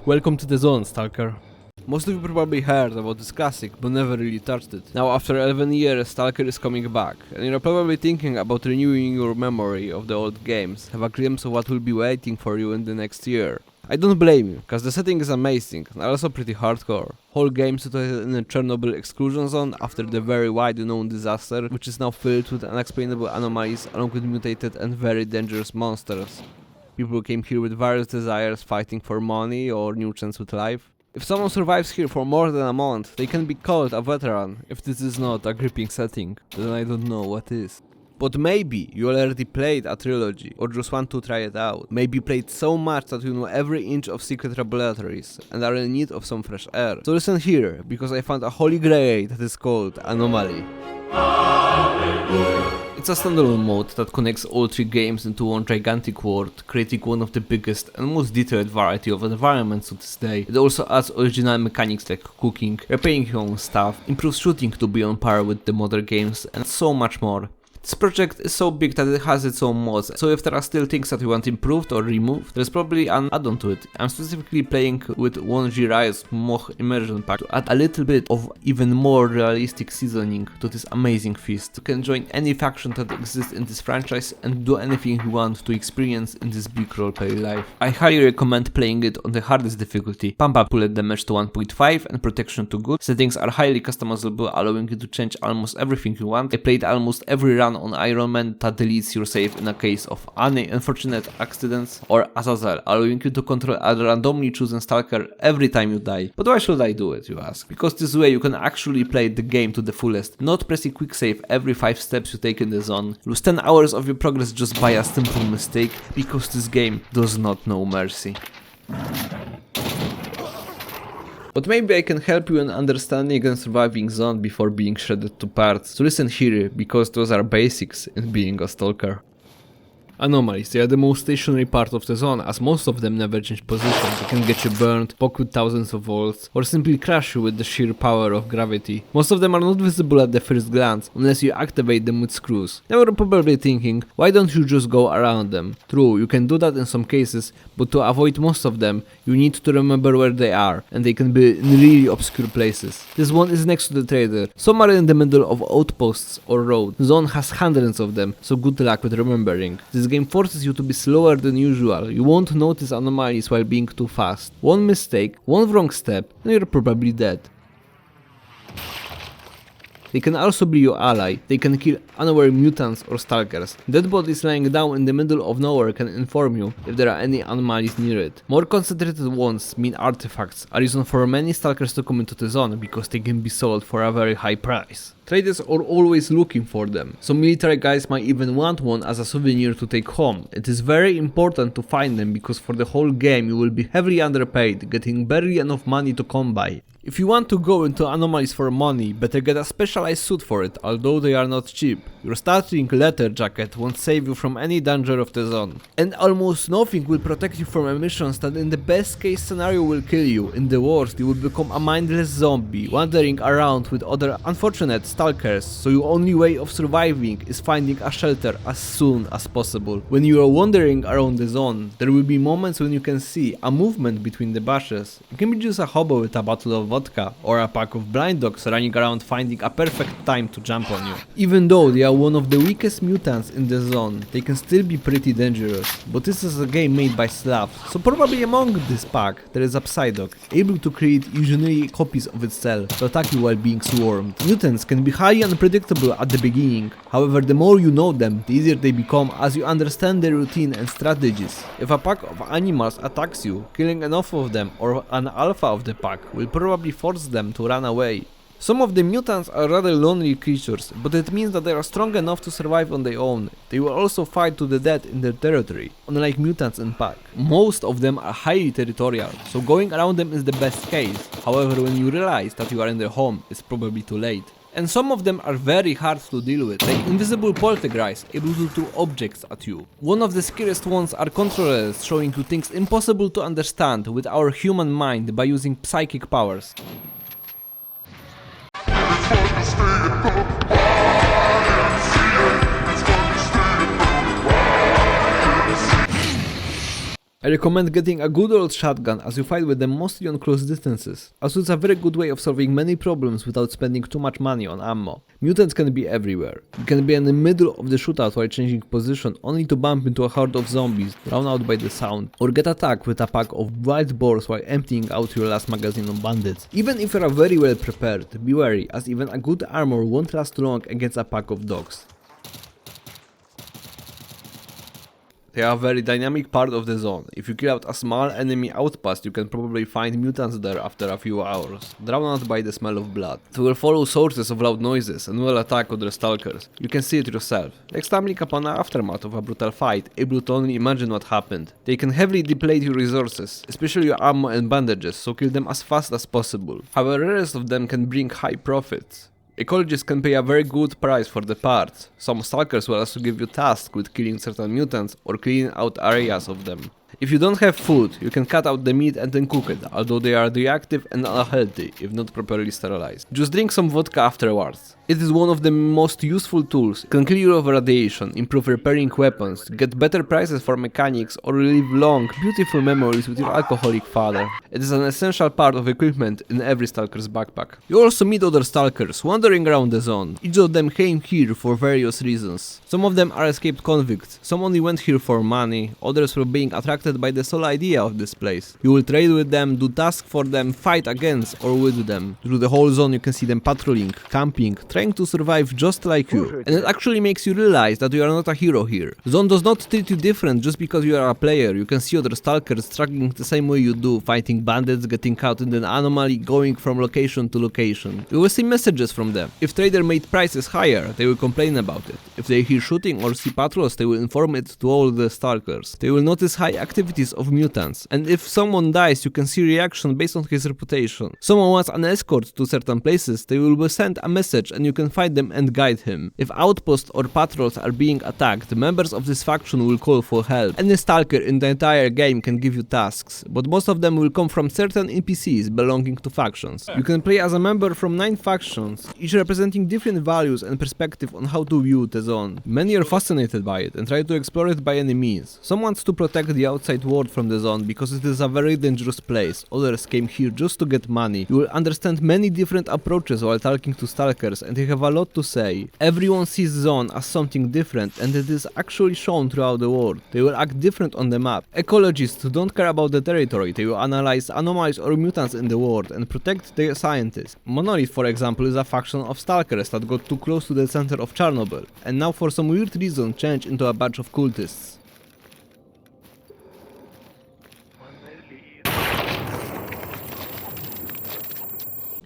Welcome to the zone, Stalker. Most of you probably heard about this classic, but never really touched it. Now after 11 years, Stalker is coming back, and you're probably thinking about renewing your memory of the old games, have a glimpse of what will be waiting for you in the next year. I don't blame you, cause the setting is amazing, and also pretty hardcore. Whole game situated in a Chernobyl exclusion zone after the very widely known disaster, which is now filled with unexplainable anomalies along with mutated and very dangerous monsters. People came here with various desires, fighting for money or new chance with life. If someone survives here for more than a month, they can be called a veteran. If this is not a gripping setting, then I don't know what is. But maybe you already played a trilogy, or just want to try it out. Maybe played so much that you know every inch of secret laboratories, and are in need of some fresh air. So listen here, because I found a holy grail that is called Anomaly. It's a standalone mode that connects all three games into one gigantic world, creating one of the biggest and most detailed variety of environments to this day. It also adds original mechanics like cooking, repairing your own stuff, improves shooting to be on par with the modern games, and so much more. This project is so big that it has its own mods, so if there are still things that you want improved or removed, there's probably an add-on to it. I'm specifically playing with 1G Riot's Moch Immersion Pack to add a little bit of even more realistic seasoning to this amazing feast. You can join any faction that exists in this franchise and do anything you want to experience in this big roleplay life. I highly recommend playing it on the hardest difficulty. Pump up bullet damage to 1.5 and protection to good. Settings are highly customizable, allowing you to change almost everything you want. I played almost every run on Iron Man that deletes your save in a case of any unfortunate accidents, or Azazel, allowing you to control a randomly chosen Stalker every time you die. But why should I do it, you ask? Because this way you can actually play the game to the fullest, not pressing quick save every 5 steps you take in the zone, lose 10 hours of your progress just by a simple mistake, because this game does not know mercy. But maybe I can help you in understanding and surviving zone before being shredded to parts. So listen here, because those are basics in being a stalker. Anomalies, they are the most stationary part of the zone, as most of them never change position. They can get you burned, poke with thousands of volts, or simply crush you with the sheer power of gravity. Most of them are not visible at the first glance, unless you activate them with screws. Now you're probably thinking, why don't you just go around them? True, you can do that in some cases, but to avoid most of them, you need to remember where they are, and they can be in really obscure places. This one is next to the trader. Some are in the middle of outposts or road. The zone has hundreds of them, so good luck with remembering. This game forces you to be slower than usual. You won't notice anomalies while being too fast. One mistake, one wrong step, and you're probably dead. They can also be your ally. They can kill unaware mutants or stalkers. Dead bodies lying down in the middle of nowhere can inform you if there are any anomalies near it. More concentrated ones mean artifacts, a reason for many stalkers to come into the zone because they can be sold for a very high price. Traders are always looking for them. Some military guys might even want one as a souvenir to take home. It is very important to find them because for the whole game you will be heavily underpaid, getting barely enough money to come by. If you want to go into anomalies for money, better get a specialized suit for it, although they are not cheap. Your starting leather jacket won't save you from any danger of the zone. And almost nothing will protect you from emissions that in the best case scenario will kill you. In the worst, you will become a mindless zombie, wandering around with other unfortunate stalkers, so your only way of surviving is finding a shelter as soon as possible. When you are wandering around the zone, there will be moments when you can see a movement between the bushes. It can be just a hobo with a bottle of vodka, or a pack of blind dogs running around finding a perfect time to jump on you. Even though they are one of the weakest mutants in the zone, they can still be pretty dangerous. But this is a game made by Slavs, so probably among this pack there is a Psyduck, able to create illusionary copies of itself to attack you while being swarmed. Mutants can be highly unpredictable at the beginning, however the more you know them, the easier they become as you understand their routine and strategies. If a pack of animals attacks you, killing enough of them or an alpha of the pack will probably force them to run away. Some of the mutants are rather lonely creatures, but it means that they are strong enough to survive on their own. They will also fight to the death in their territory, unlike mutants in pack. Most of them are highly territorial, so going around them is the best case. However, when you realize that you are in their home, it's probably too late. And some of them are very hard to deal with, like invisible poltergeists able to throw objects at you. One of the scariest ones are controllers, showing you things impossible to understand with our human mind by using psychic powers. I recommend getting a good old shotgun as you fight with them mostly on close distances, also it's a very good way of solving many problems without spending too much money on ammo. Mutants can be everywhere. You can be in the middle of the shootout while changing position only to bump into a horde of zombies drowned out by the sound, or get attacked with a pack of wild boars while emptying out your last magazine on bandits. Even if you are very well prepared, be wary as even a good armor won't last long against a pack of dogs. They are a very dynamic part of the zone. If you kill out a small enemy outpost, you can probably find mutants there after a few hours, drowned out by the smell of blood. They will follow sources of loud noises and will attack other stalkers. You can see it yourself, like stumbling upon an aftermath of a brutal fight, able to only imagine what happened. They can heavily deplete your resources, especially your ammo and bandages, so kill them as fast as possible. However, the rest of them can bring high profits. Ecologists can pay a very good price for the parts. Some stalkers will also give you tasks with killing certain mutants or cleaning out areas of them. If you don't have food, you can cut out the meat and then cook it, although they are reactive and unhealthy if not properly sterilized. Just drink some vodka afterwards. It is one of the most useful tools. It can clear you of radiation, improve repairing weapons, get better prices for mechanics, or relive long, beautiful memories with your alcoholic father. It is an essential part of equipment in every stalker's backpack. You also meet other stalkers wandering around the zone. Each of them came here for various reasons. Some of them are escaped convicts, some only went here for money, others were being attracted by the sole idea of this place. You will trade with them, do tasks for them, fight against or with them. Through the whole zone you can see them patrolling, camping, trying to survive just like you. And it actually makes you realize that you are not a hero here. Zone does not treat you different just because you are a player. You can see other stalkers struggling the same way you do, fighting bandits, getting caught in an anomaly, going from location to location. You will see messages from them. If trader made prices higher, they will complain about it. If they hear shooting or see patrols, they will inform it to all the stalkers. They will notice high activities of mutants, and if someone dies you can see reaction based on his reputation. Someone wants an escort to certain places, they will send a message and you can find them and guide him. If outposts or patrols are being attacked, members of this faction will call for help. Any stalker in the entire game can give you tasks, but most of them will come from certain NPCs belonging to factions. You can play as a member from 9 factions, each representing different values and perspective on how to view the zone. Many are fascinated by it and try to explore it by any means. Some wants to protect the outside world from the zone because it is a very dangerous place. Others came here just to get money. You will understand many different approaches while talking to stalkers and they have a lot to say. Everyone sees zone as something different and it is actually shown throughout the world. They will act different on the map. Ecologists don't care about the territory. They will analyze anomalies or mutants in the world and protect their scientists. Monolith, for example, is a faction of stalkers that got too close to the center of Chernobyl and now for some weird reason changed into a batch of cultists.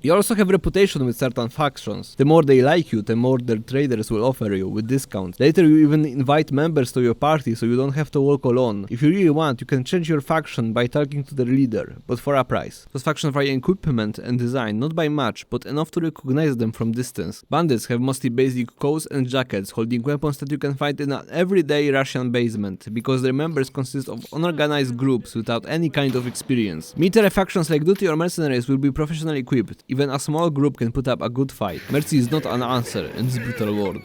You also have reputation with certain factions. The more they like you, the more their traders will offer you with discounts. Later you even invite members to your party so you don't have to walk alone. If you really want, you can change your faction by talking to their leader, but for a price. Those factions vary in equipment and design, not by much, but enough to recognize them from distance. Bandits have mostly basic coats and jackets, holding weapons that you can find in an everyday Russian basement, because their members consist of unorganized groups without any kind of experience. Military factions like Duty or Mercenaries will be professionally equipped. Even a small group can put up a good fight. Mercy is not an answer in this brutal world.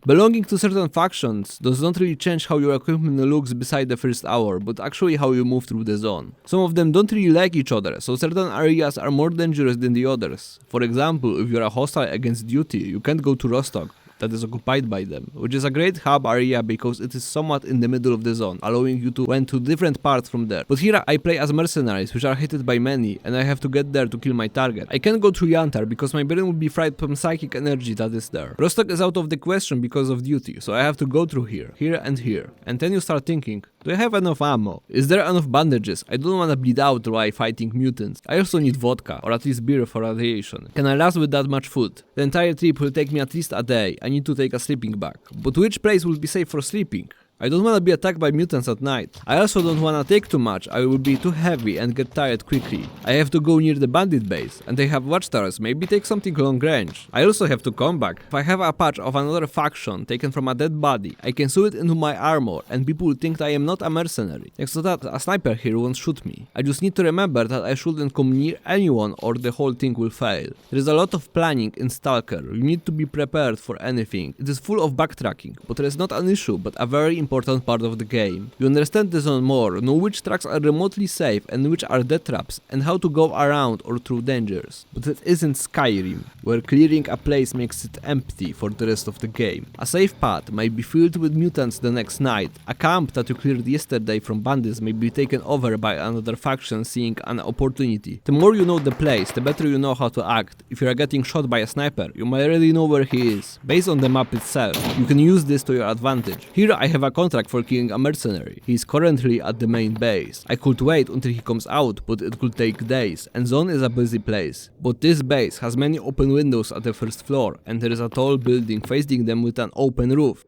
Belonging to certain factions does not really change how your equipment looks beside the first hour, but actually how you move through the zone. Some of them don't really like each other, so certain areas are more dangerous than the others. For example, if you are a hostile against Duty, you can't go to Rostov. That is occupied by them, which is a great hub area because it is somewhat in the middle of the zone, allowing you to went to different parts from there. But here I play as mercenaries, which are hated by many, and I have to get there to kill my target. I can't go through Yantar because my brain would be fried from psychic energy that is there. Rostock is out of the question because of Duty, so I have to go through here and here. And then you start thinking, do I have enough ammo? Is there enough bandages? I don't wanna bleed out while fighting mutants. I also need vodka, or at least beer for radiation. Can I last with that much food? The entire trip will take me at least a day. I need to take a sleeping bag. But which place will be safe for sleeping? I don't wanna be attacked by mutants at night. I also don't wanna take too much, I will be too heavy and get tired quickly. I have to go near the bandit base, and they have watchtowers, maybe take something long range. I also have to come back. If I have a patch of another faction taken from a dead body, I can sew it into my armor, and people will think that I am not a mercenary. Next to that, a sniper here won't shoot me. I just need to remember that I shouldn't come near anyone or the whole thing will fail. There is a lot of planning in Stalker, you need to be prepared for anything. It is full of backtracking, but it is not an issue, but a very important part of the game. You understand the zone more, know which tracks are remotely safe and which are death traps, and how to go around or through dangers. But it isn't Skyrim, where clearing a place makes it empty for the rest of the game. A safe path might be filled with mutants the next night, a camp that you cleared yesterday from bandits may be taken over by another faction seeing an opportunity. The more you know the place, the better you know how to act. If you are getting shot by a sniper, you might already know where he is. Based on the map itself, you can use this to your advantage. Here I have a contract for killing a mercenary. He is currently at the main base. I could wait until he comes out, but it could take days, and zone is a busy place. But this base has many open windows at the first floor, and there is a tall building facing them with an open roof.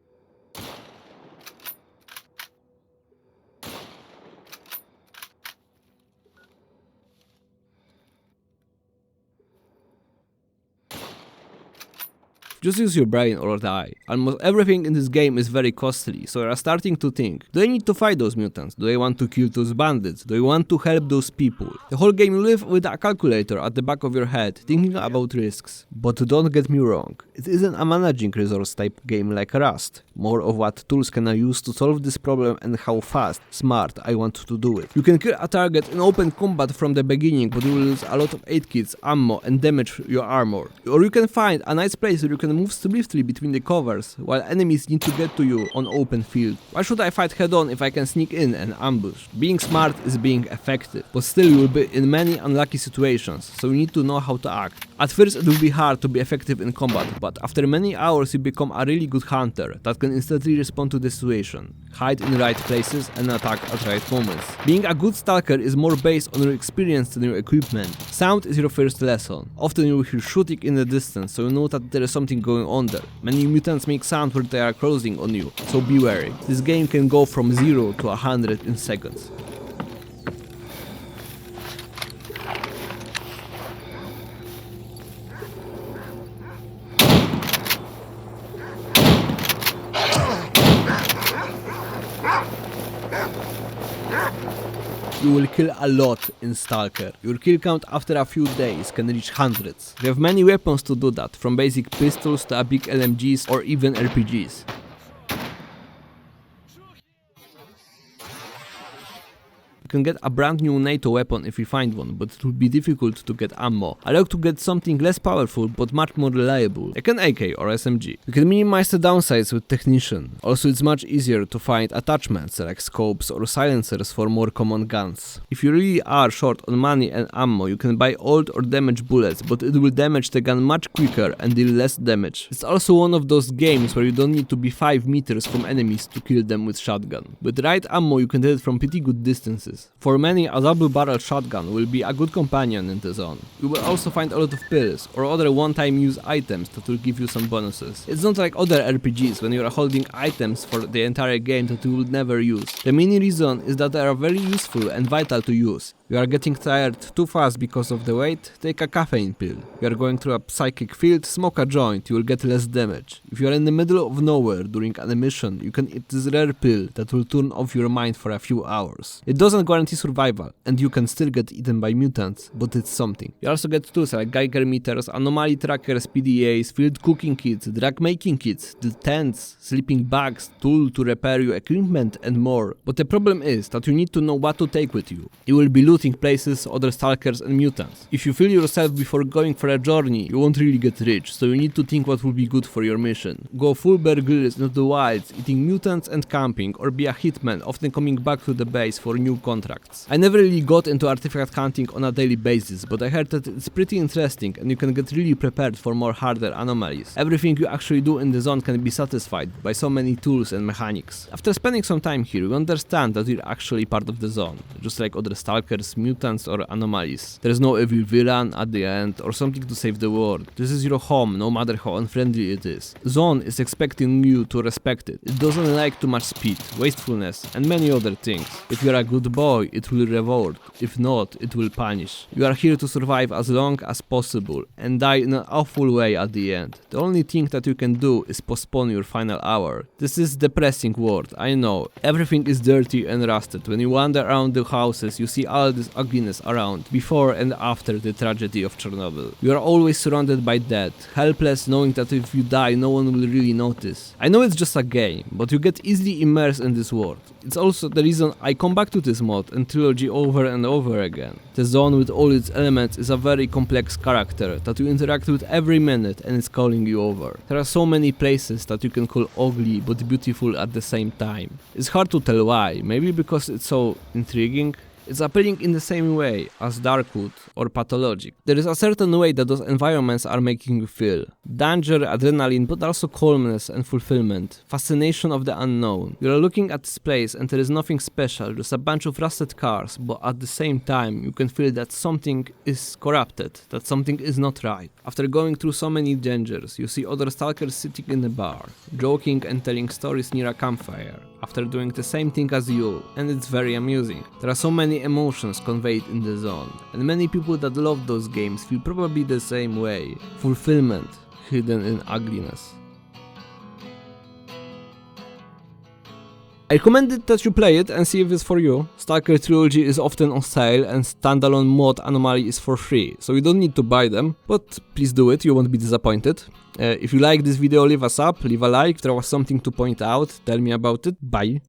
Just use your brain or die. Almost everything in this game is very costly, so you are starting to think, do I need to fight those mutants? Do I want to kill those bandits? Do I want to help those people? The whole game you live with a calculator at the back of your head, thinking about risks. But don't get me wrong, it isn't a managing resource type game like Rust. More of what tools can I use to solve this problem and how fast, smart I want to do it. You can kill a target in open combat from the beginning, but you will lose a lot of aid kits, ammo and damage your armor. Or you can find a nice place where you can move swiftly between the covers, while enemies need to get to you on open field. Why should I fight head on if I can sneak in and ambush? Being smart is being effective, but still you will be in many unlucky situations, so you need to know how to act. At first it will be hard to be effective in combat, but after many hours you become a really good hunter that can instantly respond to the situation, hide in right places and attack at right moments. Being a good stalker is more based on your experience than your equipment. Sound is your first lesson. Often you will hear shooting in the distance, so you know that there is something going on there. Many mutants make sound when they are closing on you, so be wary. This game can go from 0 to 100 in seconds. You will kill a lot in Stalker. Your kill count after a few days can reach hundreds. You have many weapons to do that, from basic pistols to big LMGs or even RPGs. You can get a brand new NATO weapon if you find one, but it will be difficult to get ammo. I like to get something less powerful but much more reliable, like an AK or SMG. You can minimize the downsides with Technician. Also it's much easier to find attachments like scopes or silencers for more common guns. If you really are short on money and ammo, you can buy old or damaged bullets, but it will damage the gun much quicker and deal less damage. It's also one of those games where you don't need to be 5 meters from enemies to kill them with shotgun. With the right ammo you can hit it from pretty good distances. For many, a double-barrel shotgun will be a good companion in the zone. You will also find a lot of pills or other one-time use items that will give you some bonuses. It's not like other RPGs when you are holding items for the entire game that you would never use. The main reason is that they are very useful and vital to use. You are getting tired too fast because of the weight, take a caffeine pill. You are going through a psychic field, smoke a joint, you will get less damage. If you are in the middle of nowhere during an mission, you can eat this rare pill that will turn off your mind for a few hours. It doesn't guarantee survival, and you can still get eaten by mutants, but it's something. You also get tools like Geiger meters, anomaly trackers, PDAs, field cooking kits, drug making kits, the tents, sleeping bags, tool to repair your equipment and more. But the problem is that you need to know what to take with you. You will be looting places, other stalkers and mutants. If you fill yourself before going for a journey, you won't really get rich, so you need to think what will be good for your mission. Go full Bear Grylls into the wilds, eating mutants and camping, or be a hitman, often coming back to the base for new contracts. I never really got into artifact hunting on a daily basis, but I heard that it's pretty interesting and you can get really prepared for more harder anomalies. Everything you actually do in the zone can be satisfied by so many tools and mechanics. After spending some time here, you understand that you're actually part of the zone, just like other stalkers, monsters, mutants or anomalies. There is no evil villain at the end or something to save the world. This is your home, no matter how unfriendly it is. Zone is expecting you to respect it. It doesn't like too much speed, wastefulness and many other things. If you are a good boy, it will reward. If not, it will punish. You are here to survive as long as possible and die in an awful way at the end. The only thing that you can do is postpone your final hour. This is depressing world, I know. Everything is dirty and rusted. When you wander around the houses, you see all this ugliness around, before and after the tragedy of Chernobyl. You are always surrounded by death, helpless knowing that if you die, no one will really notice. I know it's just a game, but you get easily immersed in this world. It's also the reason I come back to this mod and trilogy over and over again. The Zone with all its elements is a very complex character that you interact with every minute and is calling you over. There are so many places that you can call ugly but beautiful at the same time. It's hard to tell why, maybe because it's so intriguing. It's appealing in the same way as Darkwood or Pathologic. There is a certain way that those environments are making you feel. Danger, adrenaline, but also calmness and fulfillment. Fascination of the unknown. You are looking at this place and there is nothing special, just a bunch of rusted cars, but at the same time you can feel that something is corrupted, that something is not right. After going through so many dangers, you see other stalkers sitting in a bar, joking and telling stories near a campfire, after doing the same thing as you, and it's very amusing. There are so many emotions conveyed in the Zone, and many people that love those games feel probably the same way. Fulfillment hidden in ugliness. I recommend that you play it and see if it's for you. Stalker Trilogy is often on sale and standalone mod Anomaly is for free, so you don't need to buy them, but please do it, you won't be disappointed. If you like this video, leave a sub, leave a like, if there was something to point out, tell me about it, bye.